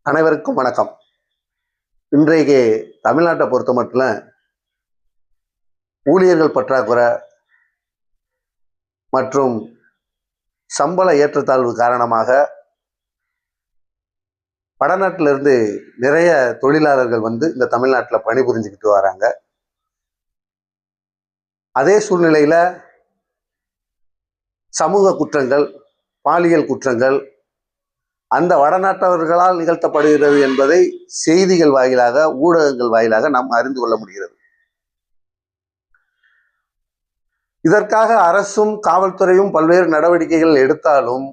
அனைவருக்கும் வணக்கம். இன்றைக்கு தமிழ்நாட்டை பொறுத்த மட்டும் ஊழியர்கள் பற்றாக்குறை மற்றும் சம்பள ஏற்றத்தாழ்வு காரணமாக வடநாட்டிலிருந்து நிறைய தொழிலாளர்கள் இந்த தமிழ்நாட்டில் பணிபுரிஞ்சுக்கிட்டு வராங்க. அதே சூழ்நிலையில் சமூக குற்றங்கள், பாலியல் குற்றங்கள் அந்த வடநாட்டவர்களால் நிகழ்த்தப்படுகிறது என்பதை செய்திகள் வாயிலாக, ஊடகங்கள் வாயிலாக நாம் அறிந்து கொள்ள முடிகிறது. இதற்காக அரசும் காவல்துறையும் பல்வேறு நடவடிக்கைகள் எடுத்தாலும்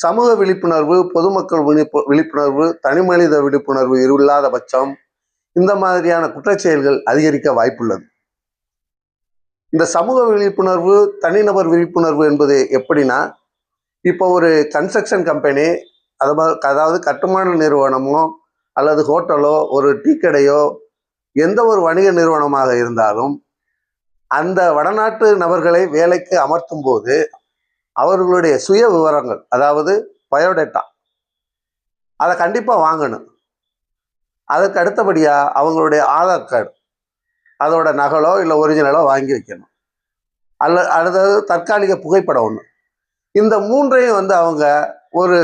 சமூக விழிப்புணர்வு, பொதுமக்கள் விழிப்புணர்வு, தனிமனித விழிப்புணர்வு இல்லாத பட்சம் இந்த மாதிரியான குற்றச்செயல்கள் அதிகரிக்க வாய்ப்புள்ளது. இந்த சமூக விழிப்புணர்வு, தனிநபர் விழிப்புணர்வு என்பது எப்படின்னா, இப்போ ஒரு கன்ஸ்ட்ரக்ஷன் கம்பெனி, அதாவது கட்டுமான நிறுவனமோ அல்லது ஹோட்டலோ ஒரு டீ கடையோ எந்த ஒரு வணிக நிறுவனமாக இருந்தாலும் அந்த வடநாட்டு நபர்களை வேலைக்கு அமர்த்தும் போது அவர்களுடைய சுய விவரங்கள், அதாவது பயோடேட்டா, அதை கண்டிப்பாக வாங்கணும். அதுக்கு அடுத்தபடியாக அவங்களுடைய ஆதார் கார்டு, அதோட நகலோ இல்லை ஒரிஜினலோ வாங்கி வைக்கணும். அல்லது தற்காலிக புகைப்படம் ஒன்று. இந்த மூன்றையும் அவங்க ஒரு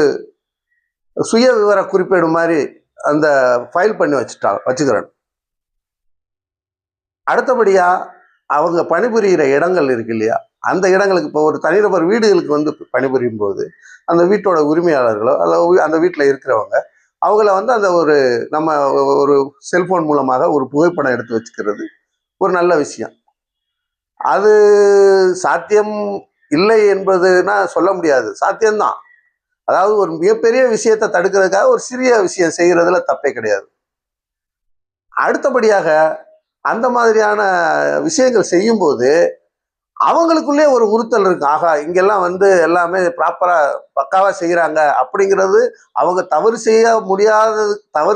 சுய விவர குறிப்பேடு மாதிரி அந்த ஃபைல் பண்ணி வச்சுக்கிறேன். அடுத்தபடியா அவங்க பணிபுரிகிற இடங்கள் இருக்கு இல்லையா, அந்த இடங்களுக்கு இப்போ ஒரு தனிநபர் வீடுகளுக்கு பணிபுரியும் போது அந்த வீட்டோட உரிமையாளர்களோ அல்லது அந்த வீட்டில் இருக்கிறவங்க அவங்கள அந்த நம்ம ஒரு செல்போன் மூலமாக ஒரு புகைப்படம் எடுத்து வச்சுக்கிறது ஒரு நல்ல விஷயம். அது சாத்தியம் இல்லை என்பதுன்னா சொல்ல முடியாது, சாத்தியம்தான். அதாவது ஒரு மிகப்பெரிய விஷயத்தை தடுக்கிறதுக்காக ஒரு சிறிய விஷயம் செய்கிறதுல தப்பே கிடையாது. அடுத்தபடியாக அந்த மாதிரியான விஷயங்கள் செய்யும்போது அவங்களுக்குள்ளே ஒரு உறுத்தல் இருக்கு. ஆகா, இங்கெல்லாம் எல்லாமே ப்ராப்பரா பக்காவா செய்கிறாங்க அப்படிங்கிறது, அவங்க தவறு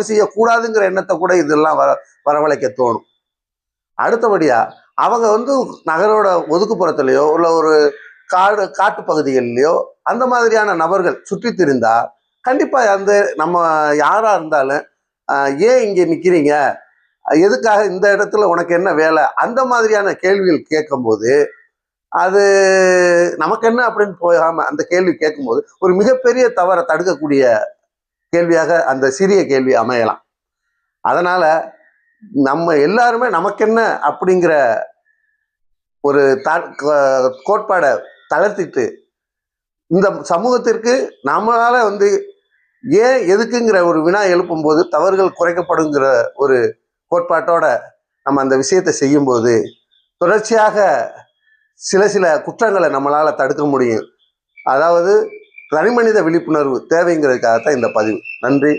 செய்யக்கூடாதுங்கிற எண்ணத்தை கூட இதெல்லாம் வரவழைக்க தோணும். அடுத்தபடியா அவங்க நகரோட ஒதுக்குப்புறத்துலையோ உள்ள ஒரு காட்டு பகுதிகளிலையோ அந்த மாதிரியான நபர்கள் சுற்றி திரிந்தா கண்டிப்பா நம்ம யாரா இருந்தாலும் ஏன் இங்க நிக்கிறீங்க, எதுக்காக இந்த இடத்துல உனக்கு என்ன வேலை, அந்த மாதிரியான கேள்விகள் கேட்கும்போது அது நமக்கு என்ன அப்படின்னு போகாம அந்த கேள்வி கேட்கும்போது ஒரு மிகப்பெரிய தவறை தடுக்கக்கூடிய கேள்வியாக அந்த சிறிய கேள்வி அமையலாம். அதனால நம்ம எல்லாருமே நமக்கு என்ன அப்படிங்கிற ஒரு கோட்பாடை தளர்த்திட்டு இந்த சமூகத்திற்கு நம்மளால ஏன் எதுக்குங்கிற ஒரு வினா எழுப்பும் போது தவறுகள் குறைக்கப்படுங்கிற ஒரு கோட்பாட்டோட நம்ம அந்த விஷயத்தை செய்யும்போது தொடர்ச்சியாக சில குற்றங்களை நம்மளால தடுக்க முடியும். அதாவது தனிமனித விழிப்புணர்வு தேவைங்கிறதுக்காகத்தான் இந்த பதிவு. நன்றி.